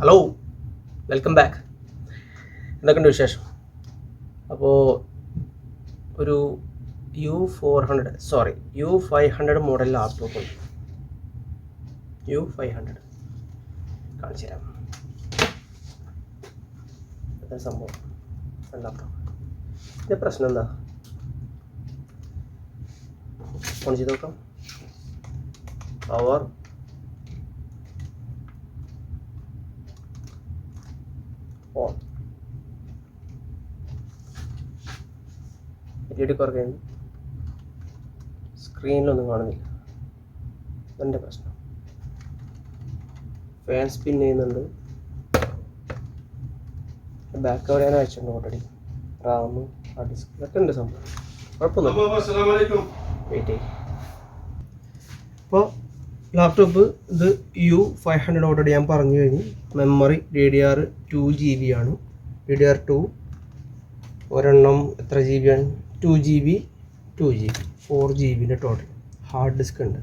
Hello, welcome back. എന്തൊക്കെയുണ്ട് വിശേഷം? അപ്പോൾ ഒരു u500 മോഡൽ ലാപ്ടോപ്പ് ഉണ്ട്. u500 കാണിച്ചു തരാം. അതൊരു സംഭവം ലാപ്ടോപ്പ്. ഇതിൻ്റെ പ്രശ്നം എന്താ? ഓൺ ചെയ്ത് നോക്കാം. Power on. എൽ കുറയ്ക്കുന്നു. സ്ക്രീനിലൊന്നും കാണുന്നില്ല. എൻ്റെ പ്രശ്നം. ഫാൻ സ്പിൻ ചെയ്യുന്നുണ്ട്. ബാക്ക് കവർ ഞാൻ അയച്ചിട്ടുണ്ട് ഓൾറെഡി. റാമും ഹാർഡ് ഡിസ്ക് ഇതൊക്കെ ഉണ്ട് സംഭവം. കുഴപ്പമൊന്നുമില്ല. വെയിറ്റ് ചെയ്യും. അപ്പോൾ ലാപ്ടോപ്പ് ഇത് u500 ഓൾറെഡി ഞാൻ പറഞ്ഞു കഴിഞ്ഞു. മെമ്മറി DDR2 GB ആണ്. DDR2 ഒരെണ്ണം എത്ര GB ആണ്? 2 GB 4 GB total. Hard disk ഉണ്ട്.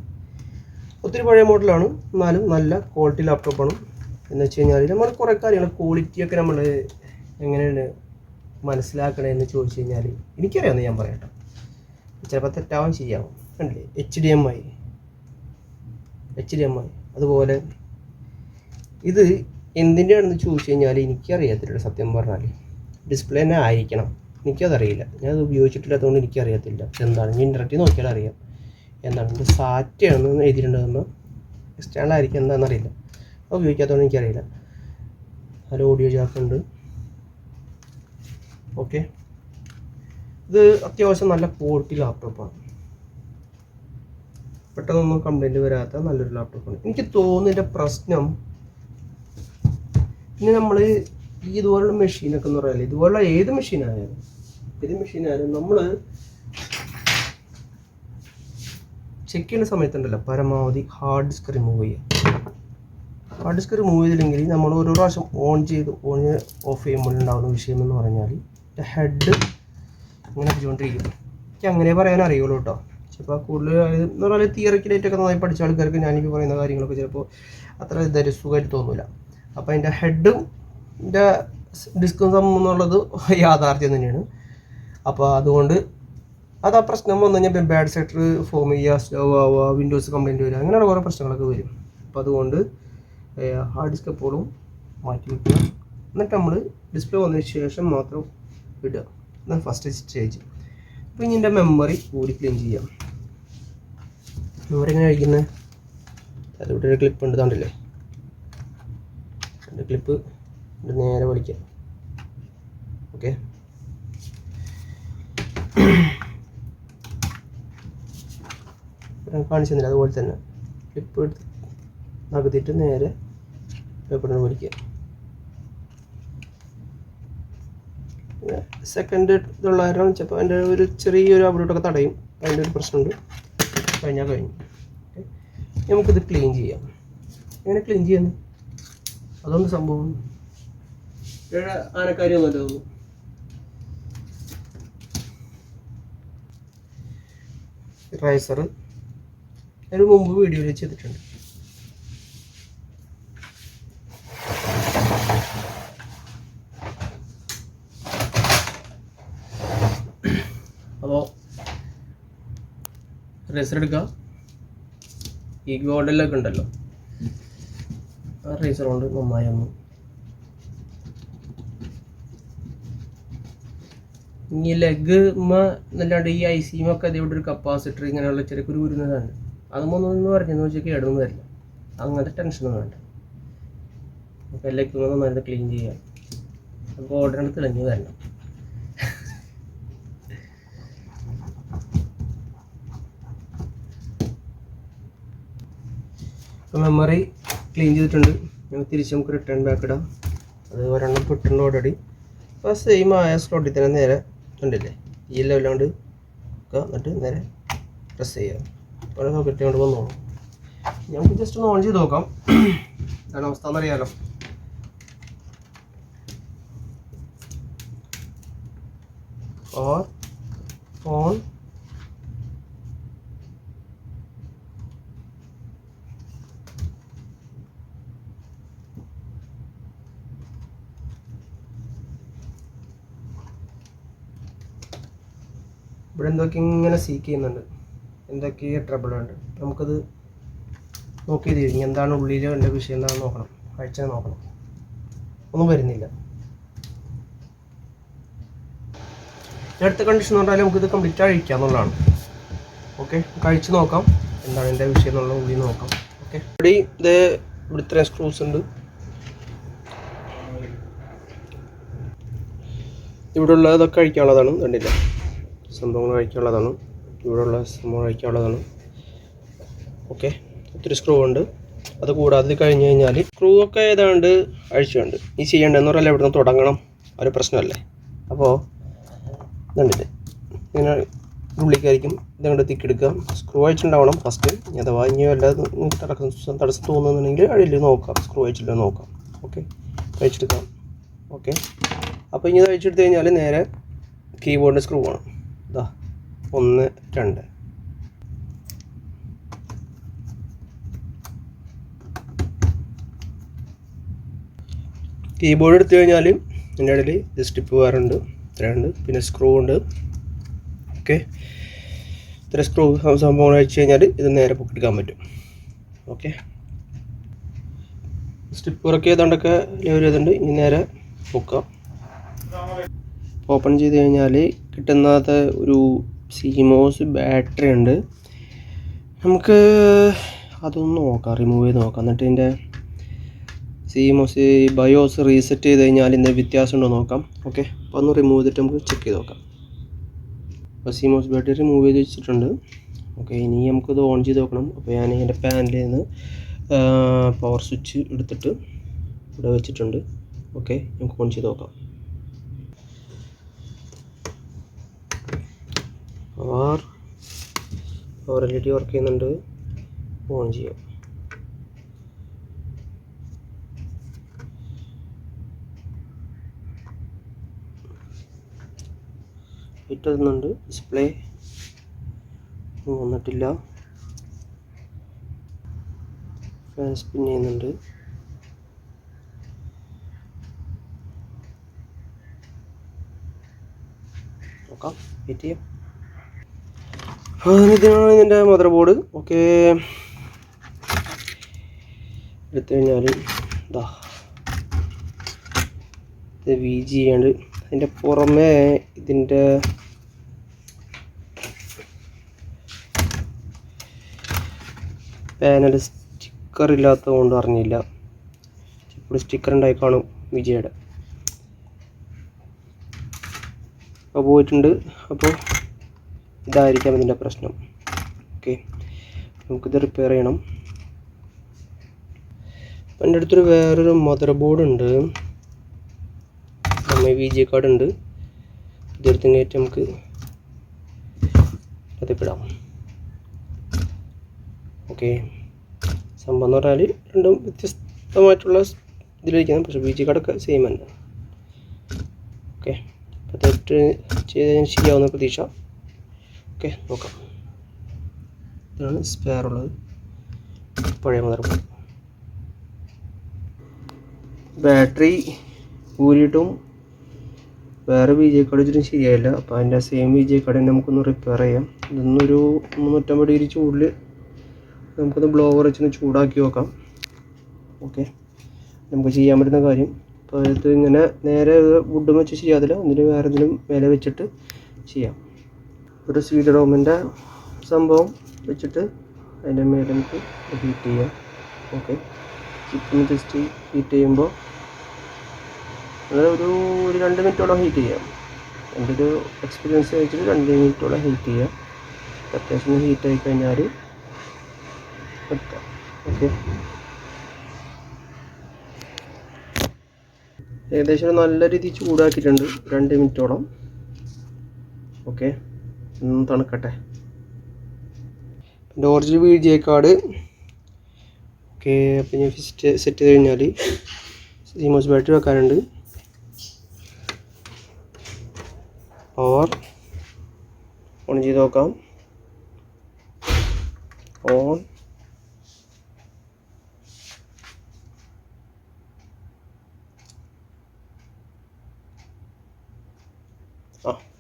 ഒത്തിരി പഴയ മോഡലാണ്, എന്നാലും നല്ല ക്വാളിറ്റി ലാപ്ടോപ്പാണ്. എന്ന് വെച്ച് കഴിഞ്ഞാൽ നമ്മൾ കുറേ കാര്യങ്ങൾ ക്വാളിറ്റിയൊക്കെ നമ്മൾ എങ്ങനെയാണ് മനസ്സിലാക്കണമെന്ന് ചോദിച്ചു കഴിഞ്ഞാൽ എനിക്കറിയാമെന്ന് ഞാൻ പറയട്ടെ. ചിലപ്പോൾ തെറ്റാവാൻ ചെയ്യാവും. കണ്ടില്ലേ, HDMI അതുപോലെ ഇത് എന്തിൻ്റെയാണെന്ന് ചോദിച്ചു കഴിഞ്ഞാൽ എനിക്കറിയത്തില്ല. സത്യം പറഞ്ഞാൽ ഡിസ്പ്ലേ തന്നെ ആയിരിക്കണം, എനിക്കതറിയില്ല. ഞാനത് ഉപയോഗിച്ചിട്ടില്ലാത്തതുകൊണ്ട് എനിക്കറിയത്തില്ല എന്താണ്. ഞാൻ ഇൻ്റർനെറ്റിൽ നോക്കിയാൽ അറിയാം എന്താണ്. ഇത് സാറ്റാണെന്ന് എഴുതിയിട്ടുണ്ടെന്ന്, എക്സ്റ്റേണൽ ആയിരിക്കും, എന്താണെന്നറിയില്ല. അത് ഉപയോഗിക്കാത്തതുകൊണ്ട് എനിക്കറിയില്ല. അതിൽ ഓഡിയോ ജാക്കുണ്ട്. ഓക്കെ, ഇത് അത്യാവശ്യം നല്ല ക്വാളിറ്റി ലാപ്ടോപ്പാണ്. പെട്ടെന്നൊന്നും കംപ്ലൈൻറ്റ് വരാത്ത നല്ലൊരു ലാപ്ടോപ്പാണ്. എനിക്ക് തോന്നുന്നതിൻ്റെ പ്രശ്നം പിന്നെ നമ്മൾ ഇതുപോലുള്ള മെഷീനൊക്കെ എന്ന് പറയാല്ലേ, ഇതുപോലുള്ള ഏത് മെഷീനായാലും നമ്മൾ ചെക്ക് ചെയ്യുന്ന സമയത്തുണ്ടല്ലോ പരമാവധി ഹാർഡ് ഡിസ്ക് റിമൂവ് ചെയ്യുക. ഹാർഡ് ഡിസ്ക് റിമൂവ് ചെയ്തില്ലെങ്കിൽ നമ്മൾ ഓരോ പ്രാവശ്യം ഓഫ് ചെയ്യുമ്പോൾ ഉണ്ടാകുന്ന വിഷയം എന്ന് പറഞ്ഞാൽ ഹെഡ് ഇങ്ങനെ വെച്ചുകൊണ്ടിരിക്കും. എനിക്ക് അങ്ങനെ പറയാൻ അറിയുള്ളൂ കേട്ടോ. ചിലപ്പോൾ കൂടുതൽ എന്ന് പറഞ്ഞാൽ തിയറിക്കലായിട്ടൊക്കെ നന്നായി പഠിച്ച ആൾക്കാർക്ക് ഞാനിപ്പോൾ പറയുന്ന കാര്യങ്ങളൊക്കെ ചിലപ്പോൾ അത്ര ഇതായിട്ട് സുഖമായിട്ട് തോന്നില്ല. അപ്പോൾ അതിൻ്റെ ഹെഡും എൻ്റെ ഡിസ്കും എന്നുള്ളത് യാഥാർത്ഥ്യം തന്നെയാണ്. അപ്പോൾ അതുകൊണ്ട് അത് ആ പ്രശ്നം വന്നു കഴിഞ്ഞാൽ ബാഡ് സെക്ടർ ഫോം ചെയ്യുക, സ്ലോ ആവുക, വിൻഡോസ് കംപ്ലൈൻറ്റ് വരിക, അങ്ങനെയുള്ള കുറേ പ്രശ്നങ്ങളൊക്കെ വരും. അപ്പോൾ അതുകൊണ്ട് ഹാർഡ് ഡിസ്ക് എപ്പോഴും മാറ്റി വയ്ക്കുക. എന്നിട്ട് നമ്മൾ ഡിസ്പ്ലേ വന്നതിന് ശേഷം മാത്രം ഇടുക. എന്നാൽ ഫസ്റ്റ് സ്റ്റേജ്. അപ്പോൾ ഇനി എൻ്റെ മെമ്മറി കൂടി ക്ലീൻ ചെയ്യാം. മെമ്മറി എങ്ങനെ കഴിക്കുന്നത്? അതിലൂടെ ഒരു ക്ലിപ്പ് ഉണ്ട്, കണ്ടില്ലേ? എൻ്റെ ക്ലിപ്പ് നേരെ വലിക്കാം. ഓക്കെ, കാണിച്ചു തന്നില്ല. അതുപോലെ തന്നെ ക്ലിപ്പ് എടുത്ത് നകത്തിയിട്ട് നേരെ പേപ്പറിന് വലിക്കുക. സെക്കൻഡ് ഇതുള്ള കാരണം ചിലപ്പോൾ അതിൻ്റെ ഒരു ചെറിയൊരു അവിടോട്ടൊക്കെ തടയും. അതിൻ്റെ ഒരു പ്രശ്നമുണ്ട്. കഴിഞ്ഞാൽ കഴിഞ്ഞു. നമുക്കിത് ക്ലീൻ ചെയ്യാം. എങ്ങനെ ക്ലീൻ ചെയ്യുന്നു? അതൊന്നും സംഭവം ആനക്കാരിയൊന്നുമല്ല തോന്നുന്നു. റൈസർ അതിന് മുമ്പ് വീഡിയോയിൽ ചെയ്തിട്ടുണ്ട്. അപ്പോൾ റേസർ എടുക്കുക. ഈ ഗോൾഡിലൊക്കെ ഉണ്ടല്ലോ, ആ റേസർ കൊണ്ട് നന്നായി ഒന്ന് ഈ ലെഗ് എന്നല്ലാണ്ട് ഈ IC-മൊക്കെ അതേവിടെ ഒരു കപ്പാസിറ്റർ ഇങ്ങനെയുള്ള ചെറിയ കുരുന്നതാണ്. അതൊന്നും പറഞ്ഞെന്ന് വെച്ചാൽ കേടൊന്നും വരില്ല. അങ്ങനത്തെ ടെൻഷനൊന്നും വേണ്ട. അപ്പോൾ ലെഗ് നന്നായിട്ട് ക്ലീൻ ചെയ്യാം. ഗോൾഡിനോട് തെളിഞ്ഞ് വരണം. ഇപ്പോൾ മെമ്മറി ക്ലീൻ ചെയ്തിട്ടുണ്ട്. തിരിച്ച് നമുക്ക് റിട്ടേൺ ബാക്ക് ഇടാം. അത് ഒരെണ്ണം പെട്ടുണ്ട് ഓൾറെഡി. അപ്പോൾ സെയിം ആയ സ്ലോട്ടിൽ തന്നെ നേരെ ഉണ്ടല്ലേ ഈ ലെവലാണ്ട് എന്നിട്ട് നേരെ പ്രസ് ചെയ്യാം. അപ്പോൾ സോക്കറ്റ് കൊണ്ട് വന്നോളൂ. നമുക്ക് ജസ്റ്റ് ഒന്ന് ഓൺ ചെയ്ത് നോക്കാം എന്താണ് അവസ്ഥ എന്നറിയാലോ. ഓൺ ഇവിടെ എന്തൊക്കെ ഇങ്ങനെ സീക്ക് ചെയ്യുന്നുണ്ട്, എന്തൊക്കെ ട്രബിൾ ഉണ്ട്. നമുക്കത് നോക്കി തിരിഞ്ഞ് എന്താണ് ഉള്ളിൽ എൻ്റെ വിഷയം എന്താണെന്ന് നോക്കണം, അഴിച്ചാൽ നോക്കണം. ഒന്നും വരുന്നില്ല. അടുത്ത കണ്ടീഷൻ എന്ന് പറഞ്ഞാൽ നമുക്കിത് കംപ്ലീറ്റ് അഴിക്കുക എന്നുള്ളതാണ്. ഓക്കെ, കഴിച്ച് നോക്കാം എന്താണ് എൻ്റെ വിഷയം എന്നുള്ള ഉള്ളിൽ നോക്കാം. ഓക്കെ, ഇവിടെ ഇത്രയും സ്ക്രൂസ് ഉണ്ട്. ഇവിടെ ഉള്ളതൊക്കെ അഴിക്കാനുള്ളതാണ്, കണ്ടില്ല, സംഭവങ്ങൾ അഴിക്കാനുള്ളതാണ്. ഇവിടെ ഉള്ള സംഭവം അഴിക്കാനുള്ളതാണ്. ഓക്കെ, ഒത്തിരി സ്ക്രൂ ഉണ്ട്. അത് കൂടാതെ കഴിഞ്ഞ് കഴിഞ്ഞാൽ സ്ക്രൂ ഒക്കെ ഏതാണ്ട് അഴിച്ചുണ്ട്. ഈ ചെയ്യേണ്ടതെന്ന് പറഞ്ഞാൽ എവിടെ നിന്ന് തുടങ്ങണം, ഒരു പ്രശ്നമല്ലേ. അപ്പോൾ ഇതുണ്ടിത് ഇങ്ങനെ ഉള്ളിലേക്കായിരിക്കും ഇതങ്ങോട്ട് തിക്കെടുക്കുക. Screw അഴിച്ചുണ്ടാവണം first. അഥവാ ഇനി വല്ല തടസ്സം തോന്നുന്നുണ്ടെങ്കിൽ അഴിയിൽ നോക്കാം, സ്ക്രൂ അഴിച്ചിട്ട് നോക്കാം. ഓക്കെ, അഴിച്ചെടുക്കാം. ഓക്കെ, അപ്പോൾ ഇനി ഇത് അഴിച്ചെടുത്ത് കഴിഞ്ഞാൽ നേരെ കീബോർഡിൻ്റെ സ്ക്രൂ ആണ്. ഇതാ 1 2. കീബോർഡ് എടുത്തു കഴിഞ്ഞാൽ ഇതിൻ്റെ ഇടയിൽ സ്റ്റിപ്പ് വേറുണ്ട്, ഇത്രയുണ്ട്, പിന്നെ സ്ക്രൂ ഉണ്ട്. ഓക്കെ, ഇത്ര സ്ക്രൂ സംഭവം അഴിച്ചു കഴിഞ്ഞാൽ ഇത് നേരെ പൊക്കിയെടുക്കാൻ പറ്റും. ഓക്കെ, സ്റ്റിപ്പ് വർക്ക് ചെയ്തുകൊണ്ടൊക്കെ ലെവൽ ചെയ്തിട്ടുണ്ട്. ഇനി നേരെ പൊക്കാം. ഓപ്പൺ ചെയ്ത് കഴിഞ്ഞാൽ കിട്ടുന്നത് ഒരു CMOS ബാറ്ററി ഉണ്ട്. നമുക്ക് അതൊന്ന് നോക്കാം, റിമൂവ് ചെയ്ത് നോക്കാം. എന്നിട്ട് ഇതിൻ്റെ CMOS ബയോസ് റീസെറ്റ് ചെയ്ത് കഴിഞ്ഞാൽ ഇതിൻ്റെ വ്യത്യാസം ഉണ്ടോ നോക്കാം. ഓക്കെ, അപ്പോൾ ഒന്ന് റിമൂവ് ചെയ്തിട്ട് നമുക്ക് ചെക്ക് ചെയ്ത് നോക്കാം. അപ്പോൾ CMOS ബാറ്ററി റിമൂവ് ചെയ്ത് വെച്ചിട്ടുണ്ട്. ഓക്കെ, ഇനി നമുക്കിത് ഓൺ ചെയ്ത് നോക്കണം. അപ്പോൾ ഞാൻ എൻ്റെ പാനലിൽ നിന്ന് പവർ സ്വിച്ച് എടുത്തിട്ട് ഇവിടെ വെച്ചിട്ടുണ്ട്. ഓക്കെ, നമുക്ക് ഓൺ ചെയ്ത് നോക്കാം. പവർ LED വർക്ക് ചെയ്യുന്നുണ്ട്. ഓൺ ചെയ്യാം. ഇട്ടുന്നുണ്ട്. ഡിസ്പ്ലേ വന്നിട്ടില്ല. ഫാൻ സ്പിൻ ചെയ്യുന്നുണ്ട്. നോക്കാം, വെയിറ്റ് ചെയ്യാം. ഇതാണ് ഇതിൻ്റെ മദർ ബോർഡ്. ഓക്കെ, എടുത്തു കഴിഞ്ഞാൽ ഇതാ ഇത് VG ആണ്. അതിൻ്റെ പുറമേ ഇതിൻ്റെ പാനൽ സ്റ്റിക്കർ ഇല്ലാത്തത് കൊണ്ട് അറിഞ്ഞില്ല. ഇപ്പോൾ സ്റ്റിക്കർ ഉണ്ടായി കാണും വിജയുടെ. അപ്പോൾ പോയിട്ടുണ്ട്. അപ്പോൾ ഇതായിരിക്കാം ഇതിൻ്റെ പ്രശ്നം. ഓക്കെ, നമുക്കിത് റിപ്പയർ ചെയ്യണം. എൻ്റെ അടുത്തൊരു വേറൊരു മദർ ബോർഡ് ഉണ്ട്, VG കാർഡ് ഉണ്ട്. ഇതെടുത്തും കയറ്റി നമുക്ക് അതിപ്പിടാം. ഓക്കെ, സംഭവം എന്ന് പറഞ്ഞാൽ രണ്ടും വ്യത്യസ്തമായിട്ടുള്ള ഇതിലിരിക്കുന്നത്, പക്ഷേ VG കാർഡൊക്കെ സെയിം തന്നെ. ഓക്കെ, അപ്പോൾ തെറ്റ് ചെയ്തതിന് ശരിയാവുന്ന പ്രതീക്ഷ. ഓക്കെ, നോക്കാം. ഇതാണ് സ്പെയർ ഉള്ളത്, പഴയ മദർ ബോർഡ്. ബാറ്ററി ഊരിയിട്ടും വേറെ VG കാർഡ് വെച്ചിട്ടും ശരിയായില്ല. അപ്പോൾ അതിൻ്റെ സെയിം VG കാർഡ് തന്നെ നമുക്കൊന്ന് റിപ്പയർ ചെയ്യാം. ഇതൊന്നൊരു 350 ഡിഗ്രി ചൂടിൽ നമുക്കൊന്ന് ബ്ലോവർ വെച്ചൊന്ന് ചൂടാക്കി നോക്കാം. ഓക്കെ, നമുക്ക് ചെയ്യാൻ പറ്റുന്ന കാര്യം. അപ്പോൾ ഇത് ഇങ്ങനെ നേരെ വുഡും വെച്ച് ചെയ്യാതില്ല, ഒന്നിന് വേറെ എന്തെങ്കിലും മേലെ വെച്ചിട്ട് ചെയ്യാം. ഒരു CD റോമിൻ്റെ സംഭവം വെച്ചിട്ട് അതിൻ്റെ മേലെ നമുക്ക് ഹീറ്റ് ചെയ്യാം. ഓക്കെ, ചിപ്പിന് ജസ്റ്റ് ഹീറ്റ് ചെയ്യുമ്പോൾ ഒരു 2 മിനിറ്റോളം ഹീറ്റ് ചെയ്യാം. എൻ്റെ ഒരു എക്സ്പീരിയൻസ് വെച്ചിട്ട് 2 മിനിറ്റോളം ഹീറ്റ് ചെയ്യാം. അത്യാവശ്യം ഹീറ്റ് ആയി കഴിഞ്ഞാൽ വെക്കാം. ഓക്കെ, ഏകദേശം നല്ല രീതിയിൽ ചൂടാക്കിയിട്ടുണ്ട്, 2 മിനിറ്റോളം. ഓക്കെ, ഒന്ന് തണുക്കട്ടെ. എൻ്റെ ഒറിജിനൽ VG കാർഡ്. ഓക്കെ, അപ്പോൾ ഞാൻ സെറ്റ് ചെയ്ത് കഴിഞ്ഞാൽ CMOS ബാറ്ററി വെക്കാനുണ്ട്. പവർ ഓൺ ചെയ്ത് നോക്കാം. ഓൺ.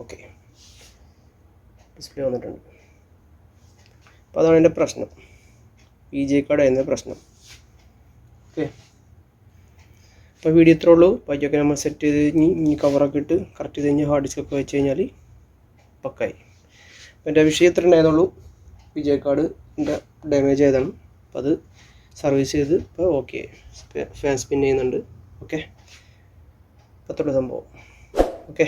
ഓക്കെ, ഡിസ്പ്ലേ വന്നിട്ടുണ്ട്. അപ്പോൾ അതാണ് എൻ്റെ പ്രശ്നം, PJ കാർഡ് ആയിരുന്ന പ്രശ്നം. ഓക്കെ, അപ്പോൾ വീഡിയോ ഇത്രേ ഉള്ളൂ. ബാക്കിയൊക്കെ നമ്മൾ സെറ്റ് ചെയ്ത് ഇനി കവറൊക്കെ ഇട്ട് കറക്റ്റ് ചെയ്ത് കഴിഞ്ഞാൽ ഹാർഡ് ഡിസ്ക് ഒക്കെ വെച്ച് കഴിഞ്ഞാൽ പക്കായി. അപ്പോൾ എൻ്റെ വിഷയം ഇത്ര ഉണ്ടായിരുന്നുള്ളൂ. PJ കാർഡിൻ്റെ ഡാമേജ് ആയതാണ്. അപ്പോൾ അത് സർവീസ് ചെയ്ത് ഇപ്പോൾ ഓക്കെ, ഫാൻ സ്പിൻ ചെയ്യുന്നുണ്ട്. ഓക്കെ, അത്രയുള്ള സംഭവം. ഓക്കെ.